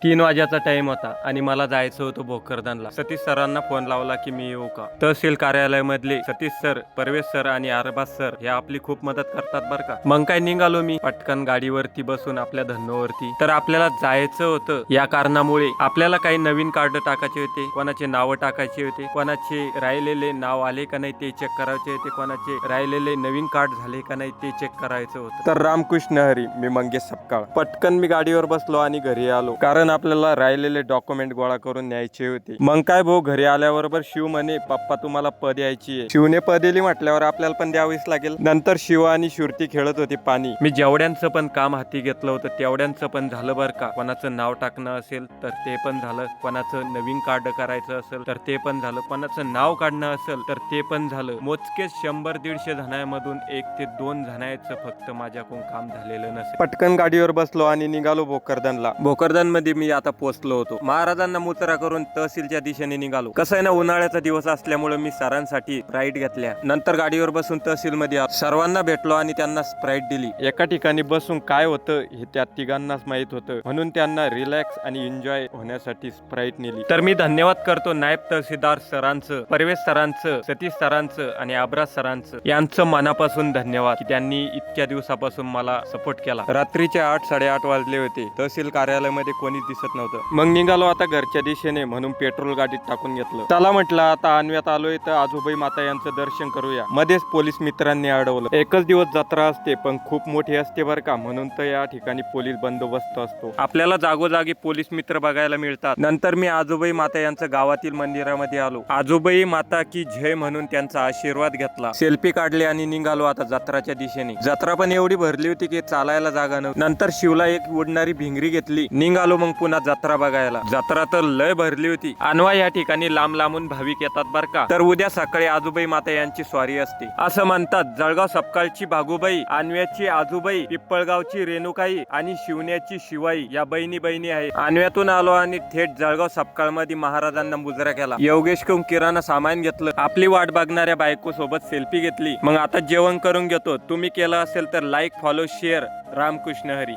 3 वाजेचा time होता आणि मला जायचं होतं भोकरदनला. सतीश सरांना फोन लावला की मी येऊ का. तहसील कार्यालयामधले सतीश सर, परवेश सर आणि अरबाज सर हे आपली खूप मदत करतात बरं का. मग काय निघालो मी पटकन गाडीवरती बसून आपल्या धन्नोवरती. तर आपल्याला जायचं होतं या कारणामुळे आपल्याला काही नवीन कार्ड टाकायचे होते, कोणाचे नाव टाकायचे होते, कोणाचे राहिलेले नाव आले का नाही ते चेक करायचे होते, कोणाचे राहिलेले नवीन कार्ड झाले का नाही ते चेक करायचं होतं. तर रामकृष्ण हरी, मी मंगेश सपकाळ. पटकन मी गाडीवर बसलो आणि घरी आलो, कारण आपल्याला राहिलेले डॉक्युमेंट गोळा करून न्यायचे होते. मग काय भाऊ, घरी आल्याबरोबर शिव म्हणे पप्पा तुम्हाला पद यायची आहे. शिवने पद दिली म्हटल्यावर आपल्याला पण द्यावीच लागेल. नंतर शिव आणि शुरती खेळत होती पाणी. मी जेवढ्यांचं पण काम हाती घेतलं होतं तेवढ्यांचं पण झालं बरं का. कोणाचं नाव टाकणं असेल तर ते पण झालं, कोणाचं नवीन कार्ड करायचं असेल तर ते पण झालं, कोणाचं नाव काढणं असेल तर ते पण झालं. मोजकेच 100-150 जणांमधून 1 ते 2 जणांचं फक्त माझ्याकडून काम झालेलं नसेल. पटकन गाडीवर बसलो आणि निघालो भोकरदनला. भोकरदन मध्ये मी आता पोहोचलो होतो. महाराजांना मुजरा करून तहसीलच्या दिशेने निघालो. कसं आहे ना, उन्हाळ्याचा दिवस असल्यामुळे मी सरांसाठी स्प्राईट घेतल्या. नंतर गाडीवर बसून तहसील मध्ये सर्वांना भेटलो आणि त्यांना स्प्राईट दिली. एका ठिकाणी बसून काय होतं हे त्या तिघांनाच माहित होतं, म्हणून त्यांना रिलॅक्स आणि एन्जॉय होण्यासाठी स्प्राईट नेली. तर मी धन्यवाद करतो नायब तहसीलदार सरांचं, परवेश सरांचं, सतीश सरांचं आणि अब्राज सरांचं. यांचं मनापासून धन्यवाद की त्यांनी इतक्या दिवसापासून मला सपोर्ट केला. रात्रीचे 8-8:30 वाजले होते. तहसील कार्यालयामध्ये कोणीच दिसत नव्हतं. मग निघालो आता घरच्या दिशेने, म्हणून पेट्रोल गाडीत टाकून घेतलं. चला म्हटलं आता अन्व्यात आलोय तर आजोबाई माता यांचं दर्शन करूया. मध्येच पोलीस मित्रांनी अडवलं. एकच दिवस जत्रा असते पण खूप मोठी असते बरं का, म्हणून तर या ठिकाणी पोलीस बंदोबस्त असतो. आपल्याला जागोजागी पोलीस मित्र बघायला मिळतात. नंतर मी आजोबाई माता यांचं गावातील मंदिरामध्ये आलो. आजोबाई माता की जय म्हणून त्यांचा आशीर्वाद घेतला, सेल्फी काढले आणि निघालो आता जत्राच्या दिशेने. जत्रा पण एवढी भरली होती की चालायला जागा नव्हती. नंतर शिवला एक उडणारी भिंगरी घेतली, निघालो मग पुन्हा जत्रा बघायला. जत्रा तर लय भरली होती. अनवा या ठिकाणी लांब लांबून भाविक येतात बर का. तर उद्या सकाळी आजोबाई माता यांची स्वारी असते असं म्हणतात. जळगाव सपकाळची भागूबाई, अन्व्याची आजूबाई, पिप्पळगावची रेणुकाई आणि शिवण्याची शिवाई या बहिणी आहे. अन्व्यातून आलो आणि थेट जळगाव सपकाळ मध्ये महाराजांना मुजरा केला. योगेश कडून किराणा सामान घेतलं, आपली वाट बघणाऱ्या बायको सोबत सेल्फी घेतली. मग आता जेवण करून घेतो. तुम्ही केलं असेल तर like, follow, share. Ramkrishna Hari.